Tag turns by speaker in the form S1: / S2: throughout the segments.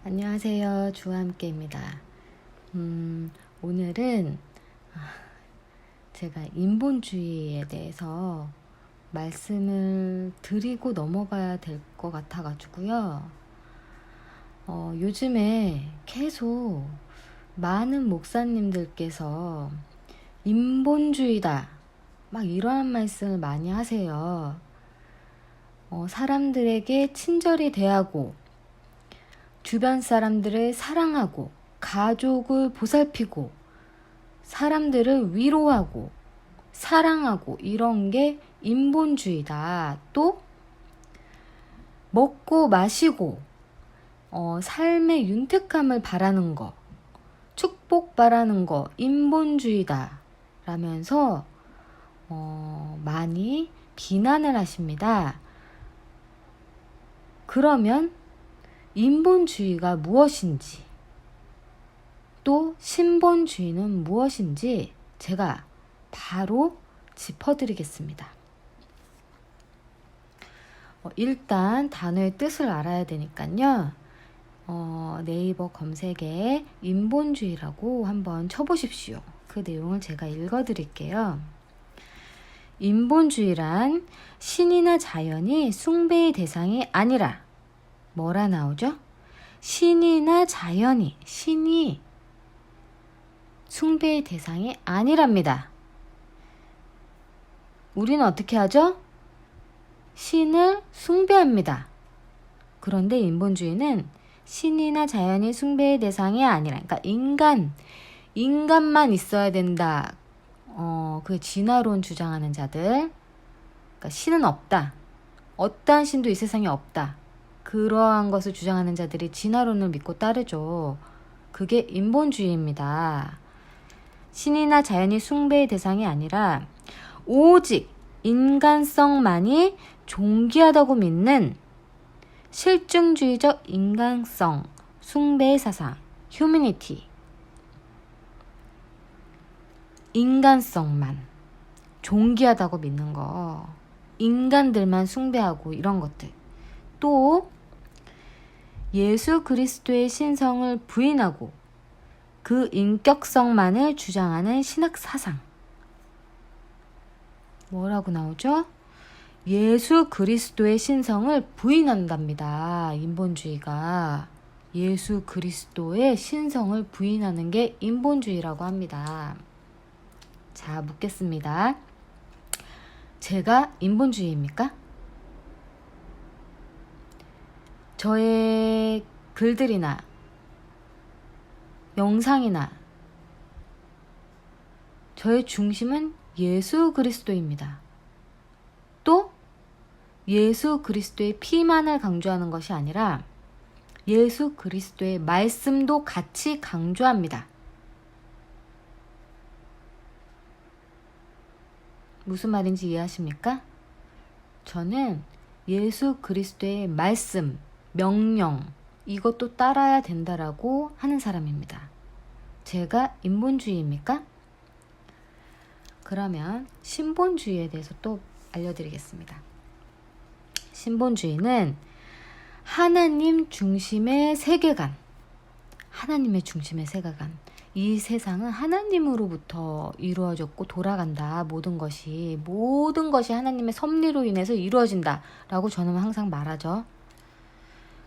S1: 안녕하세요. 주와 함께입니다. 오늘은 제가 인본주의에 대해서 말씀을 드리고 넘어가야 될 것 같아가지고요. 요즘에 계속 많은 목사님들께서 인본주의다 막 이러한 말씀을 많이 하세요. 사람들에게 친절히 대하고 주변 사람들을 사랑하고 가족을 보살피고 사람들을 위로하고 사랑하고 이런 게 인본주의다. 또 먹고 마시고 삶의 윤택함을 바라는 거, 축복 바라는 거 인본주의다 라면서 많이 비난을 하십니다. 그러면 인본주의가 무엇인지, 또 신본주의는 무엇인지 제가 바로 짚어드리겠습니다. 일단 단어의 뜻을 알아야 되니까요. 네이버 검색에 인본주의라고 한번 쳐보십시오. 그 내용을 제가 읽어드릴게요. 인본주의란 신이나 자연이 숭배의 대상이 아니라 뭐라 나오죠? 신이나 자연이, 신이 숭배의 대상이 아니랍니다. 우리는 어떻게 하죠? 신을 숭배합니다. 그런데 인본주의는 신이나 자연이 숭배의 대상이 아니라, 그러니까 인간만 있어야 된다. 그 진화론 주장하는 자들, 그러니까 신은 없다. 어떠한 신도 이 세상에 없다. 그러한 것을 주장하는 자들이 진화론을 믿고 따르죠. 그게 인본주의입니다. 신이나 자연이 숭배의 대상이 아니라 오직 인간성만이 존귀하다고 믿는 실증주의적 인간성, 숭배의 사상, 휴머니티. 인간성만 존귀하다고 믿는 거, 인간들만 숭배하고 이런 것들. 또 예수 그리스도의 신성을 부인하고 그 인격성만을 주장하는 신학 사상. 뭐라고 나오죠? 예수 그리스도의 신성을 부인한답니다. 인본주의가. 예수 그리스도의 신성을 부인하는 게 인본주의라고 합니다. 자, 묻겠습니다. 제가 인본주의입니까? 저의 글들이나 영상이나 저의 중심은 예수 그리스도입니다. 또 예수 그리스도의 피만을 강조하는 것이 아니라 예수 그리스도의 말씀도 같이 강조합니다. 무슨 말인지 이해하십니까? 저는 예수 그리스도의 말씀, 명령, 이것도 따라야 된다라고 하는 사람입니다. 제가 인본주의입니까? 그러면 신본주의에 대해서 또 알려드리겠습니다. 신본주의는 하나님 중심의 세계관, 하나님의 중심의 세계관. 이 세상은 하나님으로부터 이루어졌고 돌아간다. 모든 것이 하나님의 섭리로 인해서 이루어진다 라고 저는 항상 말하죠.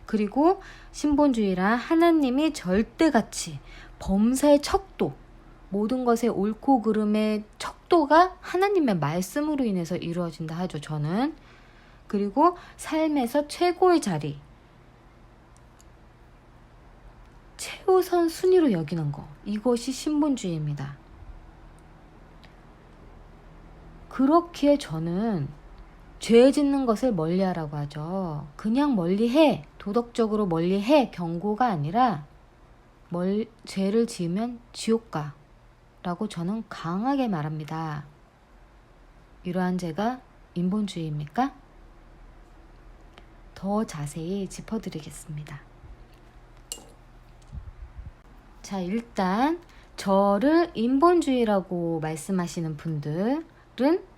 S1: 그리고 신본주의란 하나님이 절대가치, 범사의 척도, 모든 것의 옳고 그름의 척도가 하나님의 말씀으로 인해서 이루어진다 하죠, 저는. 그리고 삶에서 최고의 자리, 최우선 순위로 여기는 거, 이것이 신본주의입니다. 그렇기에 저는 죄 짓는 것을 멀리하라고 하죠. 그냥 멀리해, 도덕적으로 멀리해 경고가 아니라 죄를 지으면 지옥 가 라고 저는 강하게 말합니다. 이러한 죄가 인본주의입니까? 더 자세히 짚어드리겠습니다. 자, 일단 저를 인본주의라고 말씀하시는 분들은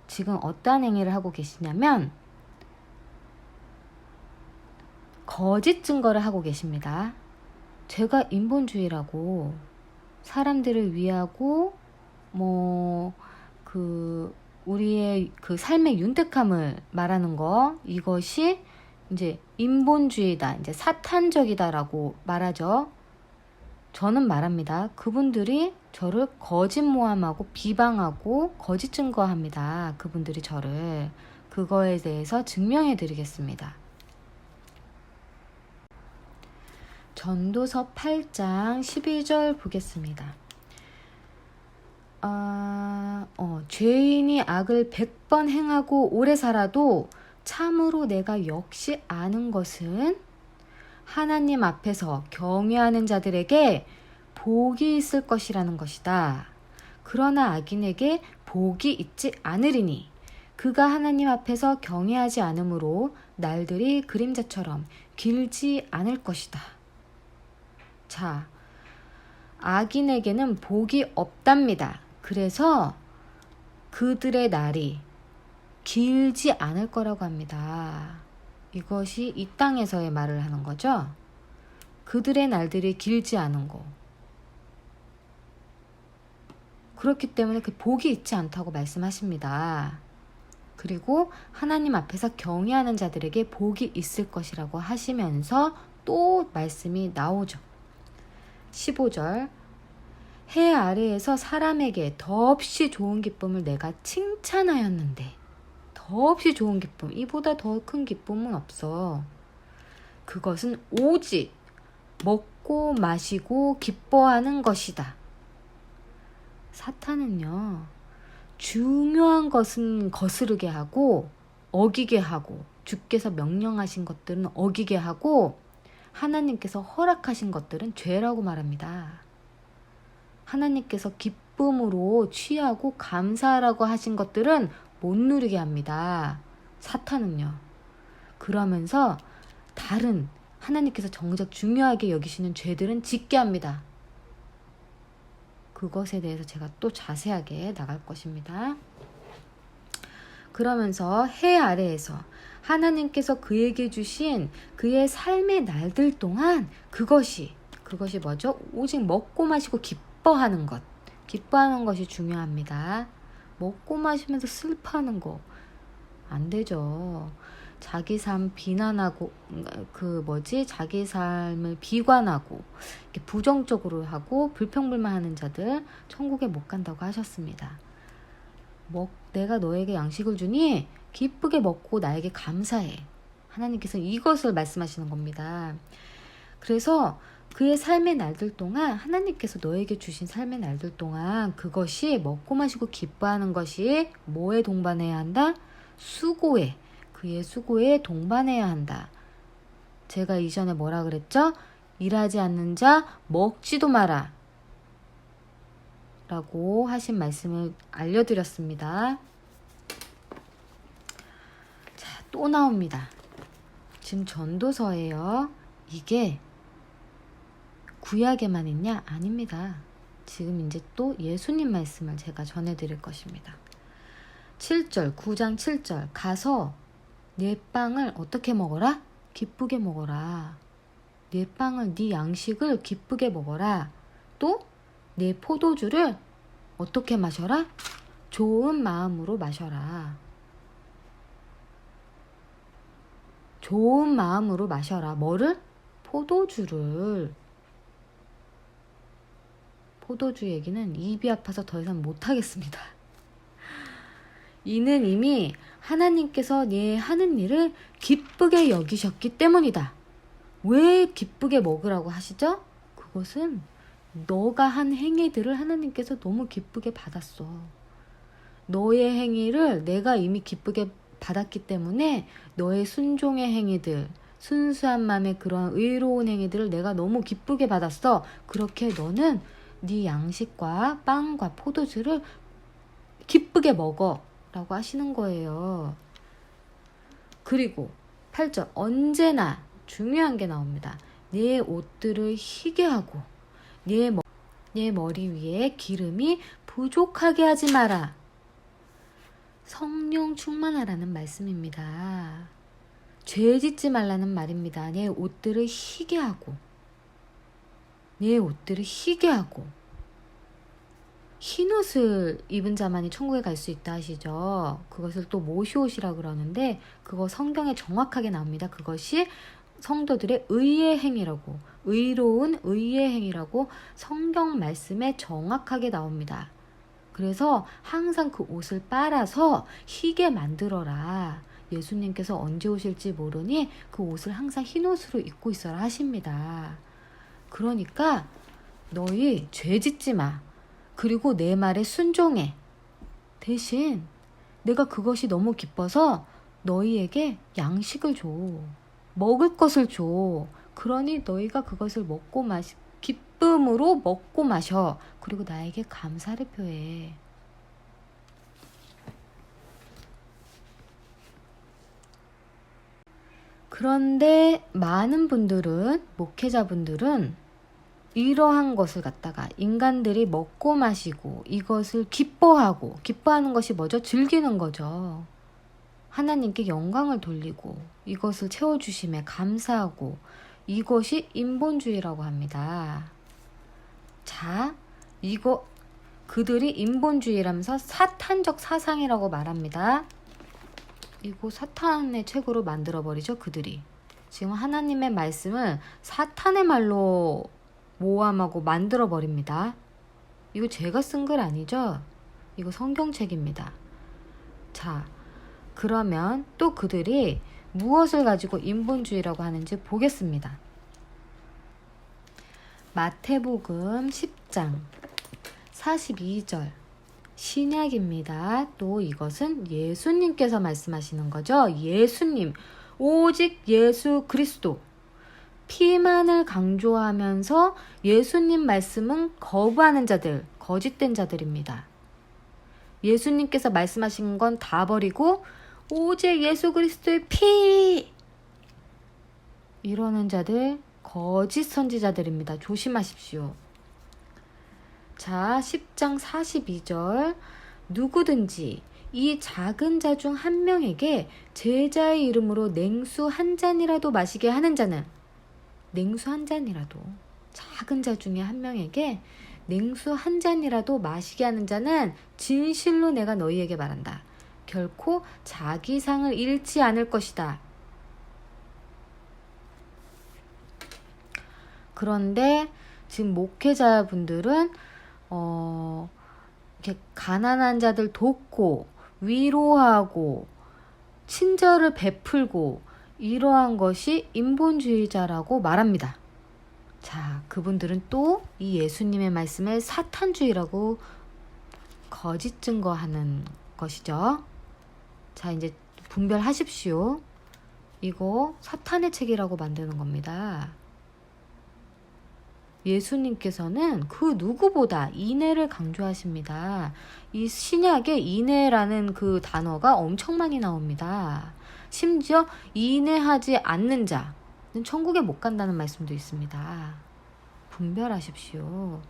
S1: 지금 어떠한 행위를 하고 계시냐면 거짓 증거를 하고 계십니다. 제가 인본주의라고 사람들을 위하고 우리의 그 삶의 윤택함을 말하는 거, 이것이 이제 인본주의다, 이제 사탄적이다라고 말하죠. 저는 말합니다. 그분들이 저를 거짓 모함하고 비방하고 거짓 증거합니다. 그분들이 저를. 그거에 대해서 증명해 드리겠습니다. 전도서 8장 12절 보겠습니다. 죄인이 악을 100번 행하고 오래 살아도 참으로 내가 역시 아는 것은 하나님 앞에서 경외하는 자들에게 복이 있을 것이라는 것이다. 그러나 악인에게 복이 있지 않으리니 그가 하나님 앞에서 경외하지 않으므로 날들이 그림자처럼 길지 않을 것이다. 자, 악인에게는 복이 없답니다. 그래서 그들의 날이 길지 않을 거라고 합니다. 이것이 이 땅에서의 말을 하는 거죠. 그들의 날들이 길지 않은 거. 그렇기 때문에 그 복이 있지 않다고 말씀하십니다. 그리고 하나님 앞에서 경외하는 자들에게 복이 있을 것이라고 하시면서 또 말씀이 나오죠. 15절, 해 아래에서 사람에게 더없이 좋은 기쁨을 내가 칭찬하였는데, 더없이 좋은 기쁨, 이보다 더 큰 기쁨은 없어. 그것은 오직 먹고 마시고 기뻐하는 것이다. 사탄은요, 중요한 것은 거스르게 하고 어기게 하고, 주께서 명령하신 것들은 어기게 하고, 하나님께서 허락하신 것들은 죄라고 말합니다. 하나님께서 기쁨으로 취하고 감사하라고 하신 것들은 못 누리게 합니다. 사탄은요. 그러면서 다른 하나님께서 정작 중요하게 여기시는 죄들은 짓게 합니다. 그것에 대해서 제가 또 자세하게 나갈 것입니다. 그러면서 해 아래에서 하나님께서 그에게 주신 그의 삶의 날들 동안 그것이 뭐죠? 오직 먹고 마시고 기뻐하는 것. 기뻐하는 것이 중요합니다. 먹고 마시면서 슬퍼하는 거 안 되죠. 자기 삶 비난하고 자기 삶을 비관하고 이렇게 부정적으로 하고 불평불만하는 자들 천국에 못 간다고 하셨습니다. 내가 너에게 양식을 주니 기쁘게 먹고 나에게 감사해. 하나님께서 이것을 말씀하시는 겁니다. 그래서 그의 삶의 날들 동안 하나님께서 너에게 주신 삶의 날들 동안 그것이 먹고 마시고 기뻐하는 것이 뭐에 동반해야 한다? 수고에, 그의 수고에 동반해야 한다. 제가 이전에 뭐라 그랬죠? 일하지 않는 자 먹지도 마라 라고 하신 말씀을 알려드렸습니다. 자, 또 나옵니다. 지금 전도서예요. 이게 구약에만 있냐? 아닙니다. 지금 이제 또 예수님 말씀을 제가 전해드릴 것입니다. 7절, 9장 7절. 가서 내 빵을 어떻게 먹어라? 기쁘게 먹어라. 내 빵을, 네 양식을 기쁘게 먹어라. 또 내 포도주를 어떻게 마셔라? 좋은 마음으로 마셔라. 좋은 마음으로 마셔라. 뭐를? 포도주를. 포도주 얘기는 입이 아파서 더 이상 못하겠습니다. 이는 이미 하나님께서 네 하는 일을 기쁘게 여기셨기 때문이다. 왜 기쁘게 먹으라고 하시죠? 그것은 너가 한 행위들을 하나님께서 너무 기쁘게 받았어. 너의 행위를 내가 이미 기쁘게 받았기 때문에 너의 순종의 행위들, 순수한 마음의 그러한 의로운 행위들을 내가 너무 기쁘게 받았어. 그렇게 너는 네 양식과 빵과 포도주를 기쁘게 먹어 라고 하시는 거예요. 그리고 8절, 언제나 중요한 게 나옵니다. 네 옷들을 희게 하고 내 머리 위에 기름이 부족하게 하지 마라. 성령 충만하라는 말씀입니다. 죄 짓지 말라는 말입니다. 내 옷들을 희게 하고 네 옷들을 희게 하고 흰 옷을 입은 자만이 천국에 갈 수 있다 하시죠. 그것을 또 모시옷이라 그러는데 그거 성경에 정확하게 나옵니다. 그것이 성도들의 의의 행위라고, 의로운 의의 행위라고 성경 말씀에 정확하게 나옵니다. 그래서 항상 그 옷을 빨아서 희게 만들어라. 예수님께서 언제 오실지 모르니 그 옷을 항상 흰 옷으로 입고 있어라 하십니다. 그러니까 너희 죄 짓지 마. 그리고 내 말에 순종해. 대신 내가 그것이 너무 기뻐서 너희에게 양식을 줘. 먹을 것을 줘. 그러니 너희가 그것을 먹고 기쁨으로 먹고 마셔. 그리고 나에게 감사를 표해. 그런데 많은 분들은, 목회자분들은 이러한 것을 갖다가 인간들이 먹고 마시고 이것을 기뻐하고, 기뻐하는 것이 뭐죠? 즐기는 거죠. 하나님께 영광을 돌리고 이것을 채워주심에 감사하고, 이것이 인본주의라고 합니다. 자, 이거 그들이 인본주의라면서 사탄적 사상이라고 말합니다. 이거 사탄의 책으로 만들어버리죠, 그들이. 지금 하나님의 말씀을 사탄의 말로 모함하고 만들어버립니다. 이거 제가 쓴 글 아니죠? 이거 성경책입니다. 자, 그러면 또 그들이 무엇을 가지고 인본주의라고 하는지 보겠습니다. 마태복음 10장 42절 신약입니다. 또 이것은 예수님께서 말씀하시는 거죠. 예수님, 오직 예수 그리스도. 피만을 강조하면서 예수님 말씀은 거부하는 자들, 거짓된 자들입니다. 예수님께서 말씀하신 건 다 버리고 오직 예수 그리스도의 피! 이러는 자들, 거짓 선지자들입니다. 조심하십시오. 자, 10장 42절 누구든지 이 작은 자 중 한 명에게 제자의 이름으로 냉수 한 잔이라도 마시게 하는 자는, 냉수 한 잔이라도, 작은 자 중에 한 명에게 냉수 한 잔이라도 마시게 하는 자는 진실로 내가 너희에게 말한다. 결코 자기 상을 잃지 않을 것이다. 그런데 지금 목회자분들은 이렇게 가난한 자들 돕고 위로하고 친절을 베풀고 이러한 것이 인본주의자라고 말합니다. 자, 그분들은 또 이 예수님의 말씀을 사탄주의라고 거짓 증거하는 것이죠. 자, 이제 분별하십시오. 이거 사탄의 책이라고 만드는 겁니다. 예수님께서는 그 누구보다 인애를 강조하십니다. 이 신약에 인애라는 그 단어가 엄청 많이 나옵니다. 심지어 인애하지 않는 자는 천국에 못 간다는 말씀도 있습니다. 분별하십시오.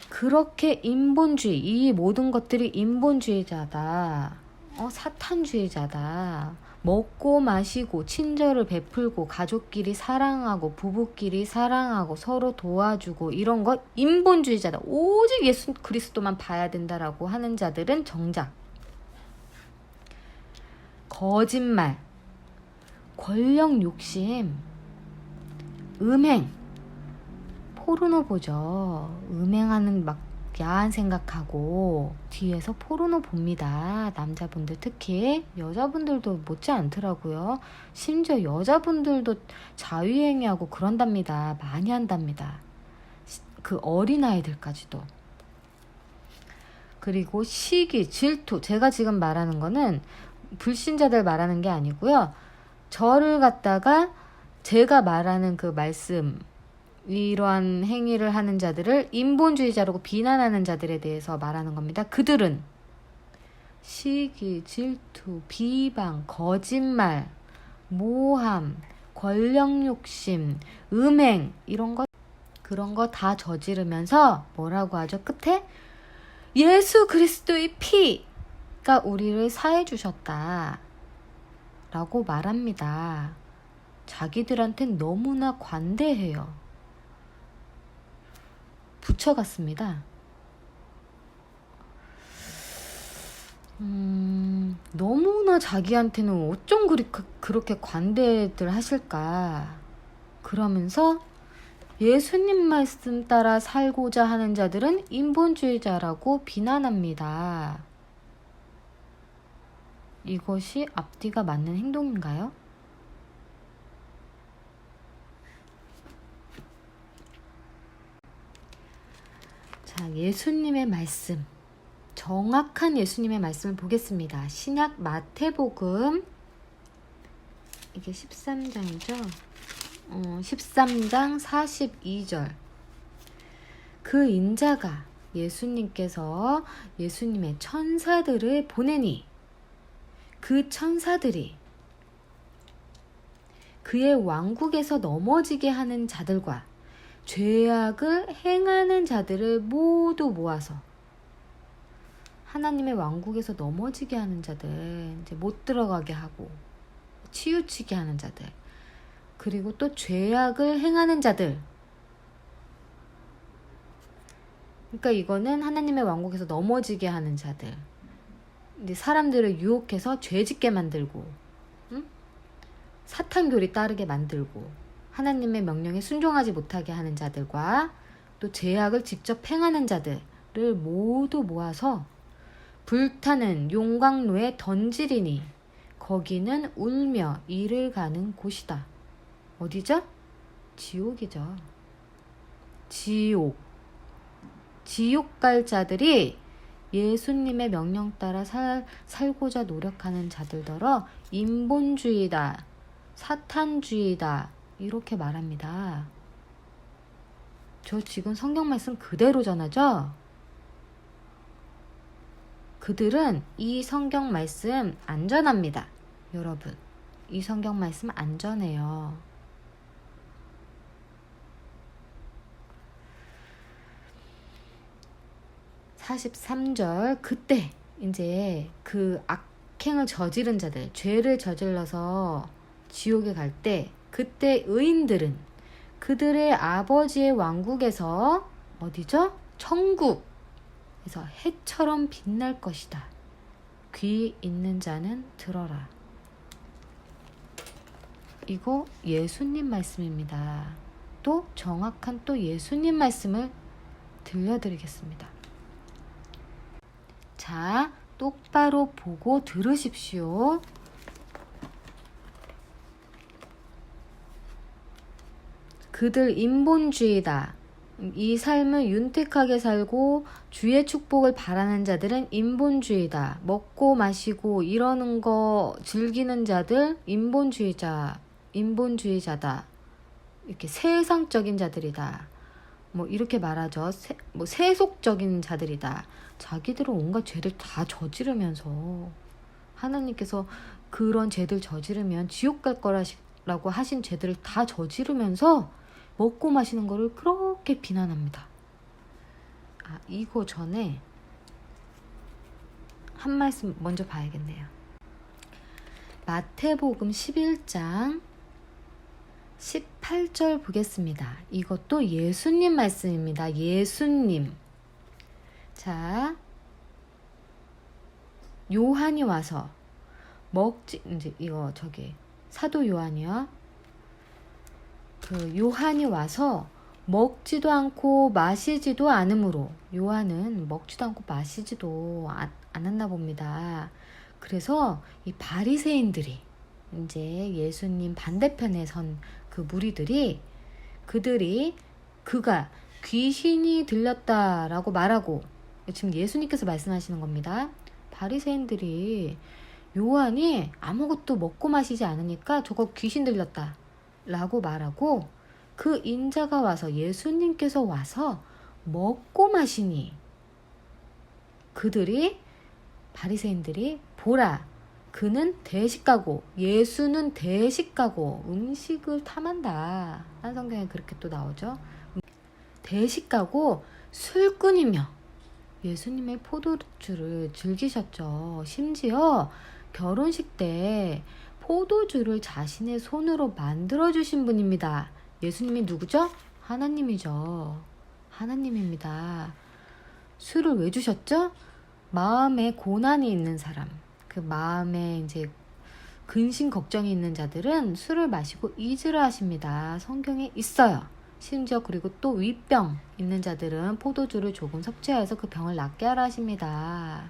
S1: 그렇게 인본주의, 이 모든 것들이 인본주의자다. 사탄주의자다. 먹고 마시고 친절을 베풀고 가족끼리 사랑하고 부부끼리 사랑하고 서로 도와주고 이런 것 인본주의자다. 오직 예수 그리스도만 봐야 된다라고 하는 자들은 정작 거짓말, 권력 욕심, 음행, 포르노 보죠. 음행하는 막 야한 생각하고 뒤에서 포르노 봅니다. 남자분들 특히. 여자분들도 못지 않더라고요. 심지어 여자분들도 자유행위하고 그런답니다. 많이 한답니다. 그 어린아이들까지도. 그리고 시기, 질투. 제가 지금 말하는 거는 불신자들 말하는 게 아니고요. 저를 갖다가 제가 말하는 그 말씀, 이러한 행위를 하는 자들을 인본주의자라고 비난하는 자들에 대해서 말하는 겁니다. 그들은 시기, 질투, 비방, 거짓말, 모함, 권력욕심, 음행 이런 것, 그런 거 다 저지르면서 뭐라고 하죠? 끝에 예수 그리스도의 피가 우리를 사해 주셨다 라고 말합니다. 자기들한텐 너무나 관대해요. 부처 같습니다. 너무나 자기한테는 어쩜 그렇게 관대들 하실까. 그러면서 예수님 말씀 따라 살고자 하는 자들은 인본주의자라고 비난합니다. 이것이 앞뒤가 맞는 행동인가요? 자, 예수님의 말씀, 정확한 예수님의 말씀을 보겠습니다. 신약 마태복음, 이게 13장이죠. 13장 42절. 그 인자가 예수님께서 예수님의 천사들을 보내니 그 천사들이 그의 왕국에서 넘어지게 하는 자들과 죄악을 행하는 자들을 모두 모아서, 하나님의 왕국에서 넘어지게 하는 자들, 이제 못 들어가게 하고 치우치게 하는 자들, 그리고 또 죄악을 행하는 자들. 그러니까 이거는 하나님의 왕국에서 넘어지게 하는 자들, 이제 사람들을 유혹해서 죄짓게 만들고, 사탄교리 따르게 만들고, 하나님의 명령에 순종하지 못하게 하는 자들과 또 죄악을 직접 행하는 자들을 모두 모아서 불타는 용광로에 던지리니 거기는 울며 이를 가는 곳이다. 어디죠? 지옥이죠. 지옥 갈 자들이 예수님의 명령 따라 살고자 노력하는 자들더러 인본주의다, 사탄주의다, 이렇게 말합니다. 저 지금 성경 말씀 그대로 전하죠? 그들은 이 성경 말씀 안전합니다. 여러분, 이 성경 말씀 안전해요. (43절) 그때 이제 그 악행을 저지른 자들, 죄를 저질러서 지옥에 갈 때, 그때 의인들은 그들의 아버지의 왕국에서, 어디죠? 천국에서 해처럼 빛날 것이다. 귀 있는 자는 들어라. 이거 예수님 말씀입니다. 또 정확한 또 예수님 말씀을 들려드리겠습니다. 자, 똑바로 보고 들으십시오. 그들 인본주의다. 이 삶을 윤택하게 살고 주의 축복을 바라는 자들은 인본주의다. 먹고 마시고 이러는 거 즐기는 자들 인본주의자다. 이렇게 세상적인 자들이다. 뭐 이렇게 말하죠. 세속적인 자들이다. 자기들은 온갖 죄를 다 저지르면서, 하나님께서 그런 죄들 저지르면 지옥 갈 거라고 하신 죄들을 다 저지르면서 먹고 마시는 거를 그렇게 비난합니다. 이거 전에 한 말씀 먼저 봐야겠네요. 마태복음 11장 18절 보겠습니다. 이것도 예수님 말씀입니다. 예수님. 자, 요한이 와서 이제 이거 사도 요한이요. 그 요한이 와서 먹지도 않고 마시지도 않으므로, 요한은 먹지도 않고 마시지도 않았나 봅니다. 그래서 이 바리새인들이, 이제 예수님 반대편에 선 그 무리들이, 그가 귀신이 들렸다라고 말하고, 지금 예수님께서 말씀하시는 겁니다. 바리새인들이 요한이 아무것도 먹고 마시지 않으니까 저거 귀신 들렸다 라고 말하고, 그 인자가 와서, 예수님께서 와서 먹고 마시니 바리새인들이 보라, 그는 대식가고, 예수는 대식가고 음식을 탐한다. 딴 성경에 그렇게 또 나오죠. 대식가고 술꾼이며 예수님의 포도주를 즐기셨죠. 심지어 결혼식 때 포도주를 자신의 손으로 만들어주신 분입니다. 예수님이 누구죠? 하나님이죠. 하나님입니다. 술을 왜 주셨죠? 마음에 고난이 있는 사람, 그 마음에 이제 근심 걱정이 있는 자들은 술을 마시고 잊으라 하십니다. 성경에 있어요. 심지어 그리고 또 위병 있는 자들은 포도주를 조금 섭취하여서 그 병을 낫게 하라 하십니다.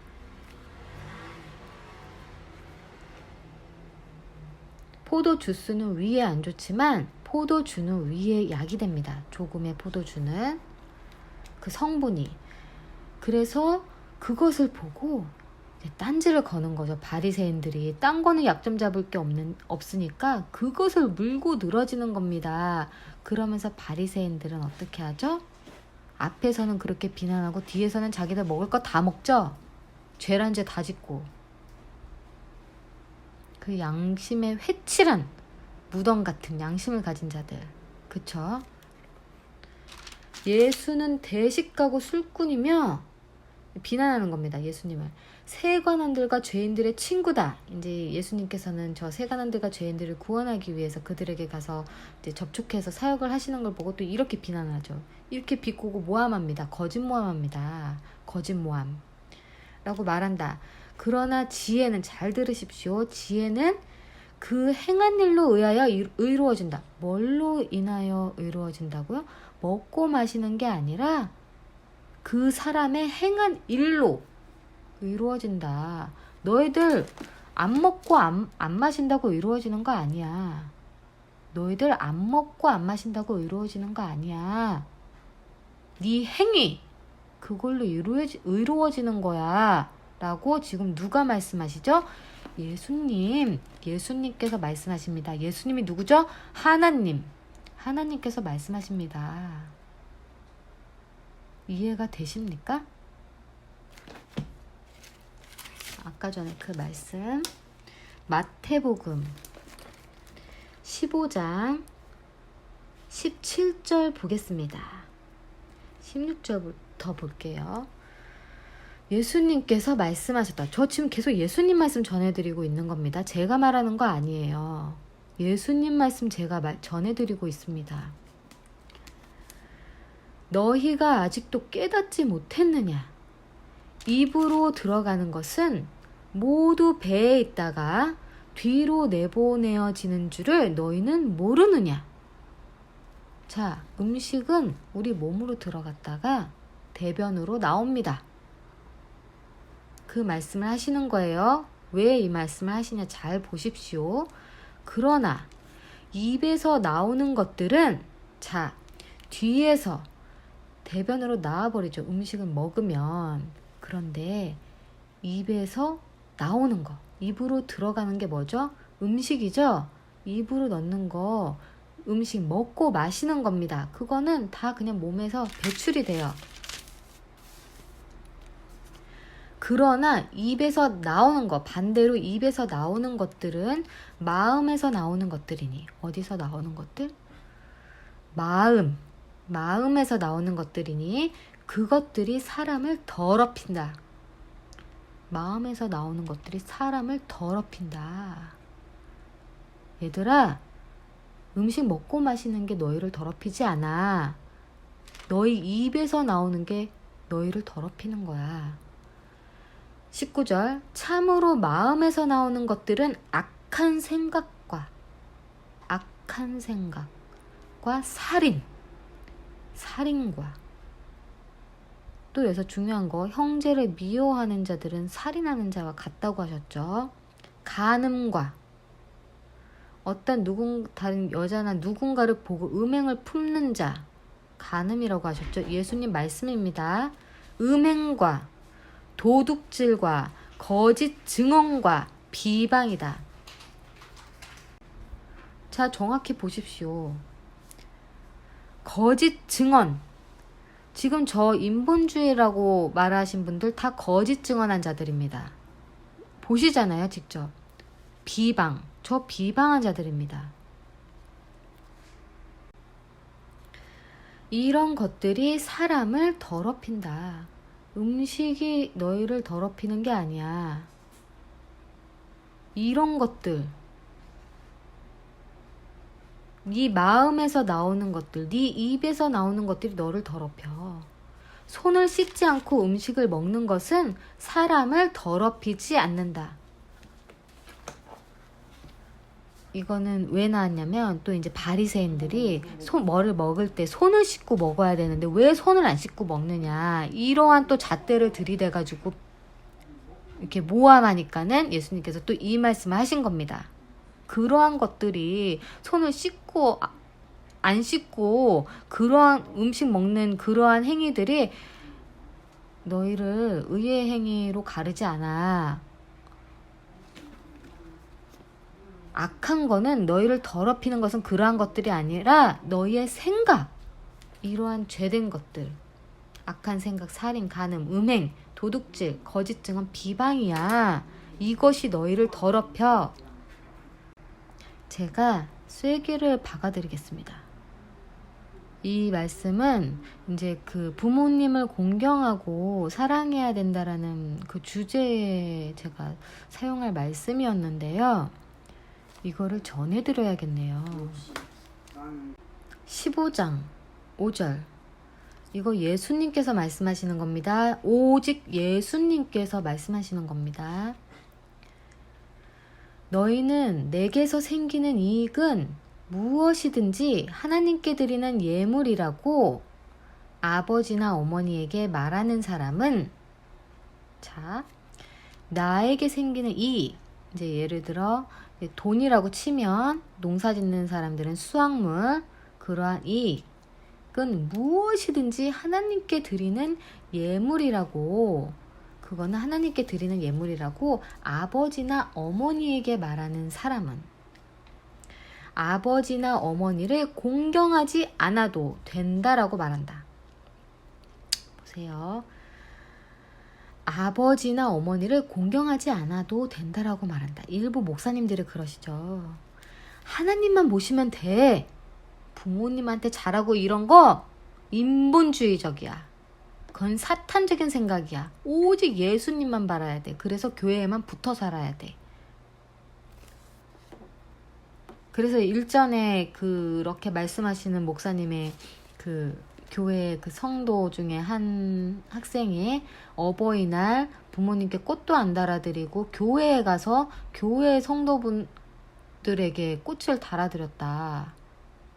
S1: 포도 주스는 위에 안 좋지만 포도주는 위에 약이 됩니다. 조금의 포도주는 그 성분이. 그래서 그것을 보고 딴지를 거는 거죠. 바리새인들이. 딴 거는 약점 잡을 게 없으니까 그것을 물고 늘어지는 겁니다. 그러면서 바리새인들은 어떻게 하죠? 앞에서는 그렇게 비난하고 뒤에서는 자기들 먹을 거 다 먹죠. 죄란 죄 다 짓고. 그 양심에 회칠한 무덤 같은 양심을 가진 자들. 그쵸? 예수는 대식가고 술꾼이며 비난하는 겁니다. 예수님을. 세관원들과 죄인들의 친구다. 이제 예수님께서는 저 세관원들과 죄인들을 구원하기 위해서 그들에게 가서 이제 접촉해서 사역을 하시는 걸 보고 또 이렇게 비난하죠. 이렇게 비꼬고 모함합니다. 거짓 모함합니다. 거짓 모함. 라고 말한다. 그러나 지혜는, 잘 들으십시오. 지혜는 그 행한 일로 의하여 의로워진다. 뭘로 인하여 의로워진다고요? 먹고 마시는 게 아니라 그 사람의 행한 일로 의로워진다. 너희들 안 먹고 안 마신다고 의로워지는 거 아니야. 너희들 안 먹고 안 마신다고 의로워지는 거 아니야. 네 행위, 그걸로 의로워지는 거야. 라고 지금 누가 말씀하시죠? 예수님께서 말씀하십니다. 예수님이 누구죠? 하나님께서 말씀하십니다. 이해가 되십니까? 아까 전에 그 말씀 마태복음 15장 17절 보겠습니다. 16절부터 볼게요. 예수님께서 말씀하셨다. 저 지금 계속 예수님 말씀 전해드리고 있는 겁니다. 제가 말하는 거 아니에요. 예수님 말씀 제가 전해드리고 있습니다. 너희가 아직도 깨닫지 못했느냐? 입으로 들어가는 것은 모두 배에 있다가 뒤로 내보내어지는 줄을 너희는 모르느냐? 자, 음식은 우리 몸으로 들어갔다가 대변으로 나옵니다. 그 말씀을 하시는 거예요. 왜 이 말씀을 하시냐 잘 보십시오. 그러나 입에서 나오는 것들은 자, 뒤에서 대변으로 나와버리죠. 음식을 먹으면. 그런데 입에서 나오는 거, 입으로 들어가는 게 뭐죠? 음식이죠? 입으로 넣는 거, 음식 먹고 마시는 겁니다. 그거는 다 그냥 몸에서 배출이 돼요. 그러나 입에서 나오는 거, 반대로 입에서 나오는 것들은 마음에서 나오는 것들이니. 어디서 나오는 것들? 마음에서 나오는 것들이니 그것들이 사람을 더럽힌다. 마음에서 나오는 것들이 사람을 더럽힌다. 얘들아, 음식 먹고 마시는 게 너희를 더럽히지 않아. 너희 입에서 나오는 게 너희를 더럽히는 거야. 19절, 참으로 마음에서 나오는 것들은 악한 생각과 살인과 또 여기서 중요한 거, 형제를 미워하는 자들은 살인하는 자와 같다고 하셨죠. 간음과 다른 여자나 누군가를 보고 음행을 품는 자, 간음이라고 하셨죠. 예수님 말씀입니다. 음행과 도둑질과 거짓 증언과 비방이다. 자, 정확히 보십시오. 거짓 증언. 지금 저 인본주의라고 말하신 분들 다 거짓 증언한 자들입니다. 보시잖아요, 직접. 비방. 저 비방한 자들입니다. 이런 것들이 사람을 더럽힌다. 음식이 너희를 더럽히는 게 아니야. 이런 것들, 네 마음에서 나오는 것들, 네 입에서 나오는 것들이 너를 더럽혀. 손을 씻지 않고 음식을 먹는 것은 사람을 더럽히지 않는다. 이거는 왜 나왔냐면 또 이제 바리새인들이 뭐를 먹을 때 손을 씻고 먹어야 되는데 왜 손을 안 씻고 먹느냐, 이러한 또 잣대를 들이대 가지고 이렇게 모함하니까는 예수님께서 또 이 말씀을 하신 겁니다. 그러한 것들이 손을 씻고 안 씻고 그러한 음식 먹는 그러한 행위들이 너희를 의의 행위로 가르지 않아. 악한 거는, 너희를 더럽히는 것은 그러한 것들이 아니라 너희의 생각, 이러한 죄된 것들, 악한 생각, 살인, 간음, 음행, 도둑질, 거짓 증언, 비방이야. 이것이 너희를 더럽혀. 제가 쐐기를 박아드리겠습니다. 이 말씀은 이제 그 부모님을 공경하고 사랑해야 된다라는 그 주제에 제가 사용할 말씀이었는데요. 이거를 전해드려야겠네요. 15장 5절. 이거 예수님께서 말씀하시는 겁니다. 오직 예수님께서 말씀하시는 겁니다. 너희는 내게서 생기는 이익은 무엇이든지 하나님께 드리는 예물이라고 아버지나 어머니에게 말하는 사람은, 자, 나에게 생기는 이익, 이제 예를 들어 돈이라고 치면 농사 짓는 사람들은 수확물, 그러한 이익은 무엇이든지 하나님께 드리는 예물이라고, 그거는 하나님께 드리는 예물이라고 아버지나 어머니에게 말하는 사람은, 아버지나 어머니를 공경하지 않아도 된다라고 말한다. 보세요. 아버지나 어머니를 공경하지 않아도 된다라고 말한다. 일부 목사님들이 그러시죠. 하나님만 모시면 돼. 부모님한테 잘하고 이런 거 인본주의적이야. 그건 사탄적인 생각이야. 오직 예수님만 바라야 돼. 그래서 교회에만 붙어 살아야 돼. 그래서 일전에 그렇게 말씀하시는 목사님의 그 교회 그 성도 중에 한 학생이 어버이날 부모님께 꽃도 안 달아드리고 교회에 가서 교회 성도분들에게 꽃을 달아드렸다,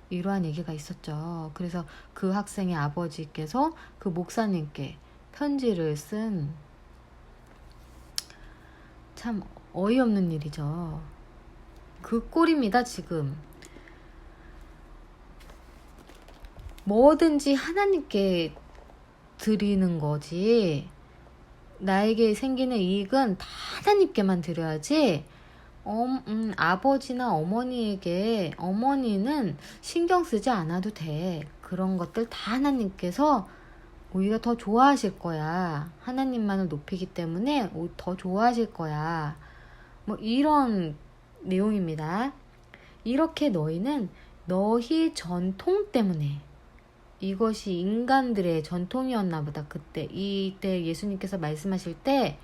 S1: 이러한 얘기가 있었죠. 그래서 그 학생의 아버지께서 그 목사님께 편지를 쓴, 참 어이없는 일이죠. 그 꼴입니다. 지금 뭐든지 하나님께 드리는 거지, 나에게 생기는 이익은 다 하나님께만 드려야지, 아버지나 어머니에게, 어머니는 신경 쓰지 않아도 돼. 그런 것들 다 하나님께서 오히려 더 좋아하실 거야. 하나님만을 높이기 때문에 더 좋아하실 거야. 뭐 이런 내용입니다. 이렇게 너희는 너희 전통 때문에, 이것이 인간들의 전통이었나 보다. 이때 예수님께서 말씀하실 때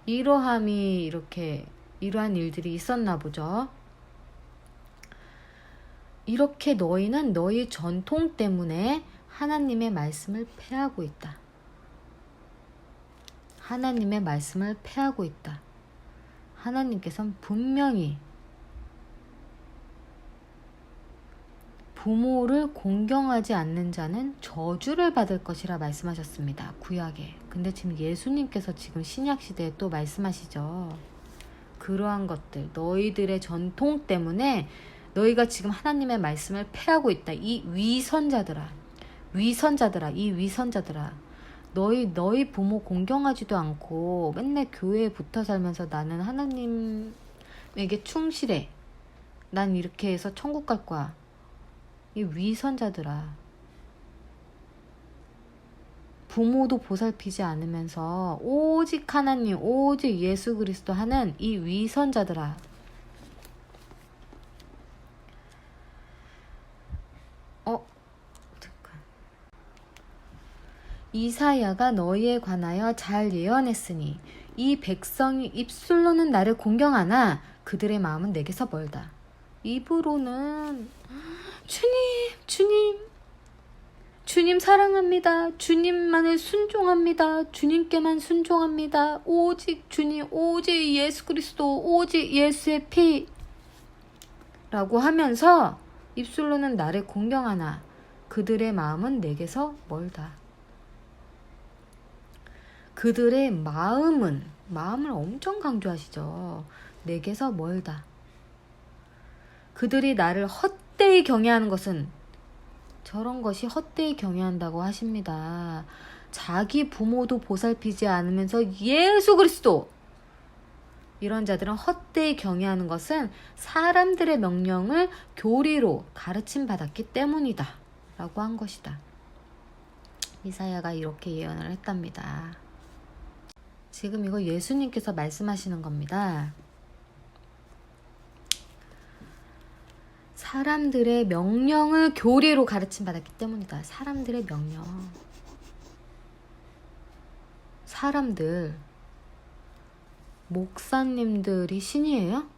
S1: 이러함이 이렇게 이러한 일들이 있었나 보죠. 이렇게 너희는 너희 전통 때문에 하나님의 말씀을 폐하고 있다. 하나님의 말씀을 폐하고 있다. 하나님께서는 분명히 부모를 공경하지 않는 자는 저주를 받을 것이라 말씀하셨습니다. 구약에. 근데 지금 예수님께서 지금 신약시대에 또 말씀하시죠. 그러한 것들, 너희들의 전통 때문에 너희가 지금 하나님의 말씀을 폐하고 있다. 이 위선자들아, 이 위선자들아, 너희 부모 공경하지도 않고 맨날 교회에 붙어 살면서 나는 하나님에게 충실해, 난 이렇게 해서 천국 갈 거야. 이 위선자들아, 부모도 보살피지 않으면서 오직 하나님, 오직 예수 그리스도 하는 이 위선자들아, 잠깐. 이사야가 너희에 관하여 잘 예언했으니 이 백성이 입술로는 나를 공경하나 그들의 마음은 내게서 멀다. 입으로는 주님 사랑합니다. 주님만을 순종합니다. 주님께만 순종합니다. 오직 주님, 오직 예수 그리스도, 오직 예수의 피 라고 하면서 입술로는 나를 공경하나 그들의 마음은 내게서 멀다. 그들의 마음을 엄청 강조하시죠. 내게서 멀다. 그들이 나를 헛되이 경외하는 것은, 저런 것이 헛되이 경외한다고 하십니다. 자기 부모도 보살피지 않으면서 예수 그리스도, 이런 자들은 헛되이 경외하는 것은 사람들의 명령을 교리로 가르침 받았기 때문이다 라고 한 것이다. 이사야가 이렇게 예언을 했답니다. 지금 이거 예수님께서 말씀하시는 겁니다. 사람들의 명령을 교리로 가르침 받았기 때문이다. 사람들의 명령. 사람들, 목사님들이 신이에요?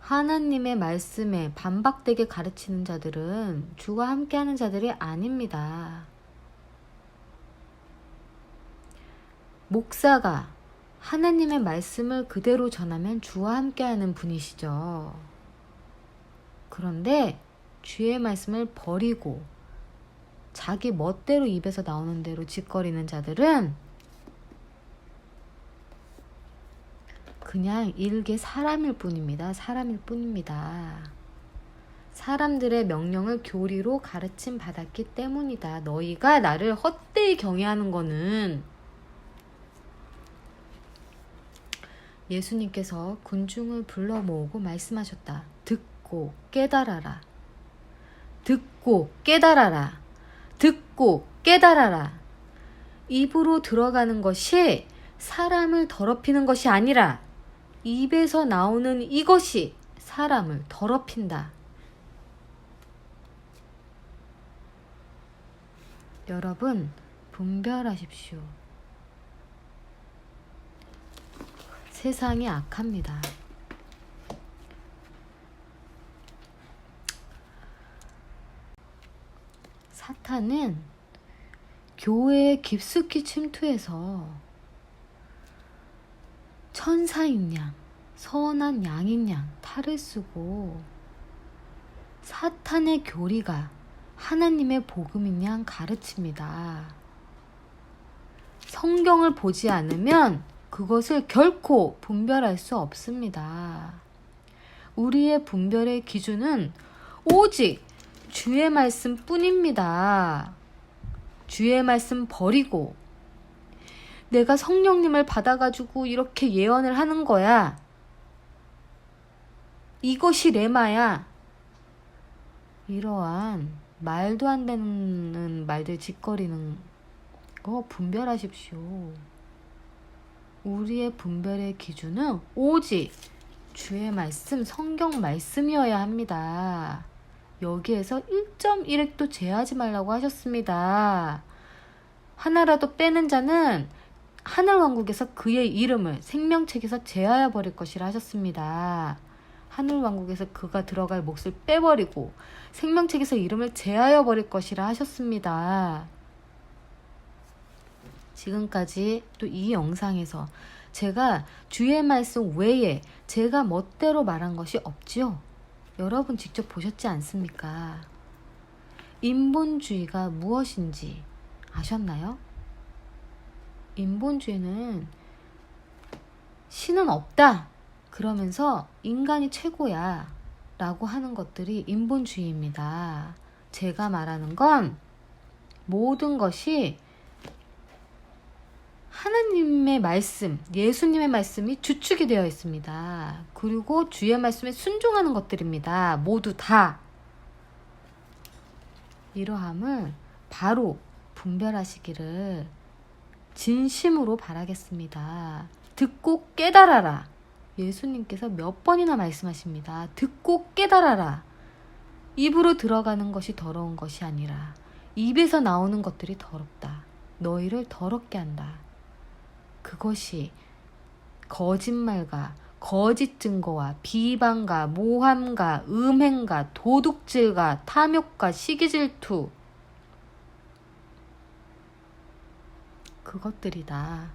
S1: 하나님의 말씀에 반박되게 가르치는 자들은 주와 함께하는 자들이 아닙니다. 목사가 하나님의 말씀을 그대로 전하면 주와 함께하는 분이시죠. 그런데 주의 말씀을 버리고 자기 멋대로 입에서 나오는 대로 짓거리는 자들은 그냥 일개 사람일 뿐입니다. 사람일 뿐입니다. 사람들의 명령을 교리로 가르침 받았기 때문이다. 너희가 나를 헛되이 경외하는 거는, 예수님께서 군중을 불러 모으고 말씀하셨다. 듣고 깨달아라. 듣고 깨달아라. 듣고 깨달아라. 입으로 들어가는 것이 사람을 더럽히는 것이 아니라 입에서 나오는 이것이 사람을 더럽힌다. 여러분, 분별하십시오. 세상이 악합니다. 사탄은 교회에 깊숙이 침투해서 천사인 양, 선한 양인 양 탈을 쓰고 사탄의 교리가 하나님의 복음인 양 가르칩니다. 성경을 보지 않으면 그것을 결코 분별할 수 없습니다. 우리의 분별의 기준은 오직 주의 말씀 뿐입니다. 주의 말씀 버리고 내가 성령님을 받아가지고 이렇게 예언을 하는 거야. 이것이 레마야. 이러한 말도 안 되는 말들 짓거리는 거 분별하십시오. 우리의 분별의 기준은 오직 주의 말씀, 성경 말씀이어야 합니다. 여기에서 1.1핵도 제하지 말라고 하셨습니다. 하나라도 빼는 자는 하늘왕국에서 그의 이름을 생명책에서 제하여 버릴 것이라 하셨습니다. 하늘왕국에서 그가 들어갈 몫을 빼버리고 생명책에서 이름을 제하여 버릴 것이라 하셨습니다. 지금까지 또 이 영상에서 제가 주의 말씀 외에 제가 멋대로 말한 것이 없지요? 여러분 직접 보셨지 않습니까? 인본주의가 무엇인지 아셨나요? 인본주의는 신은 없다 그러면서 인간이 최고야 라고 하는 것들이 인본주의입니다. 제가 말하는 건 모든 것이 하나님의 말씀, 예수님의 말씀이 주축이 되어 있습니다. 그리고 주의 말씀에 순종하는 것들입니다. 모두 다. 이러함을 바로 분별하시기를 진심으로 바라겠습니다. 듣고 깨달아라. 예수님께서 몇 번이나 말씀하십니다. 듣고 깨달아라. 입으로 들어가는 것이 더러운 것이 아니라 입에서 나오는 것들이 더럽다. 너희를 더럽게 한다. 그것이 거짓말과 거짓 증거와 비방과 모함과 음행과 도둑질과 탐욕과 시기질투 그것들이다.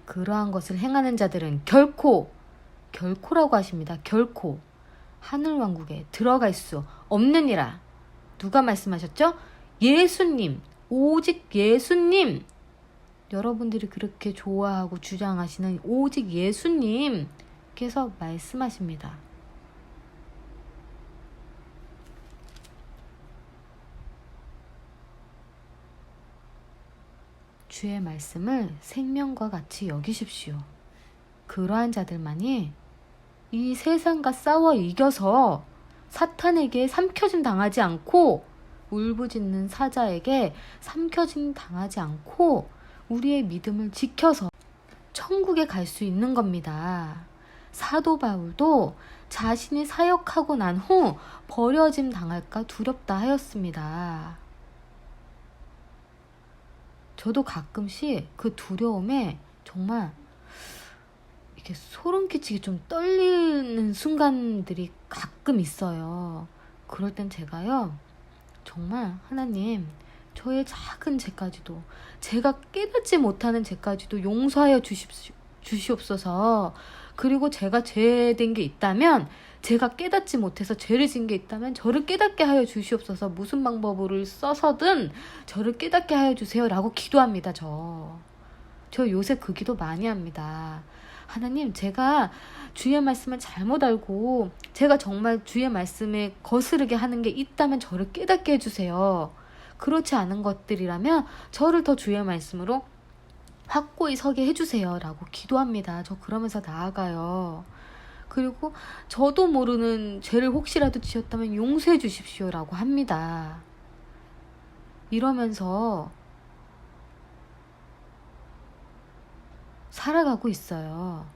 S1: 그러한 것을 행하는 자들은 결코라고 하십니다. 결코 하늘왕국에 들어갈 수 없느니라. 누가 말씀하셨죠? 예수님, 오직 예수님. 여러분들이 그렇게 좋아하고 주장하시는 오직 예수님께서 말씀하십니다. 주의 말씀을 생명과 같이 여기십시오. 그러한 자들만이 이 세상과 싸워 이겨서 사탄에게 삼켜짐 당하지 않고, 울부짖는 사자에게 삼켜짐 당하지 않고 우리의 믿음을 지켜서 천국에 갈 수 있는 겁니다. 사도 바울도 자신이 사역하고 난 후 버려짐 당할까 두렵다 하였습니다. 저도 가끔씩 그 두려움에 정말 이렇게 소름 끼치게 좀 떨리는 순간들이 가끔 있어요. 그럴 땐 제가요, 정말 하나님, 저의 작은 죄까지도, 제가 깨닫지 못하는 죄까지도 용서하여 주시옵소서. 그리고 제가 죄된 게 있다면, 제가 깨닫지 못해서 죄를 진 게 있다면 저를 깨닫게 하여 주시옵소서. 무슨 방법을 써서든 저를 깨닫게 하여 주세요 라고 기도합니다. 저 요새 그 기도 많이 합니다. 하나님, 제가 주의 말씀을 잘못 알고 제가 정말 주의 말씀에 거스르게 하는 게 있다면 저를 깨닫게 해주세요. 그렇지 않은 것들이라면 저를 더 주의 말씀으로 확고히 서게 해주세요 라고 기도합니다. 저 그러면서 나아가요. 그리고 저도 모르는 죄를 혹시라도 지었다면 용서해 주십시오 라고 합니다. 이러면서 살아가고 있어요.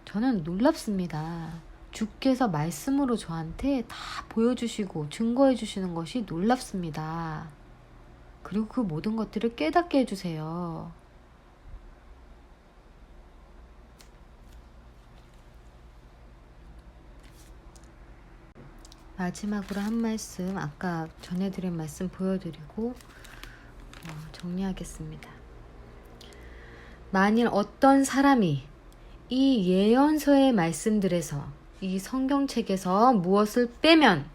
S1: 저는 놀랍습니다. 주께서 말씀으로 저한테 다 보여주시고 증거해 주시는 것이 놀랍습니다. 그리고 그 모든 것들을 깨닫게 해주세요. 마지막으로 한 말씀, 아까 전해드린 말씀 보여드리고 정리하겠습니다. 만일 어떤 사람이 이 예언서의 말씀들에서, 이 성경책에서 무엇을 빼면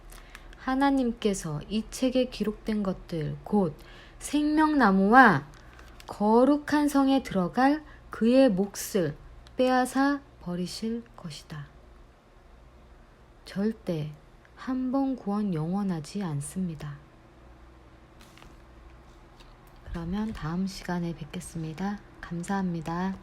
S1: 하나님께서 이 책에 기록된 것들, 곧 생명나무와 거룩한 성에 들어갈 그의 몫을 빼앗아 버리실 것이다. 절대 한 번 구원 영원하지 않습니다. 그러면 다음 시간에 뵙겠습니다. 감사합니다.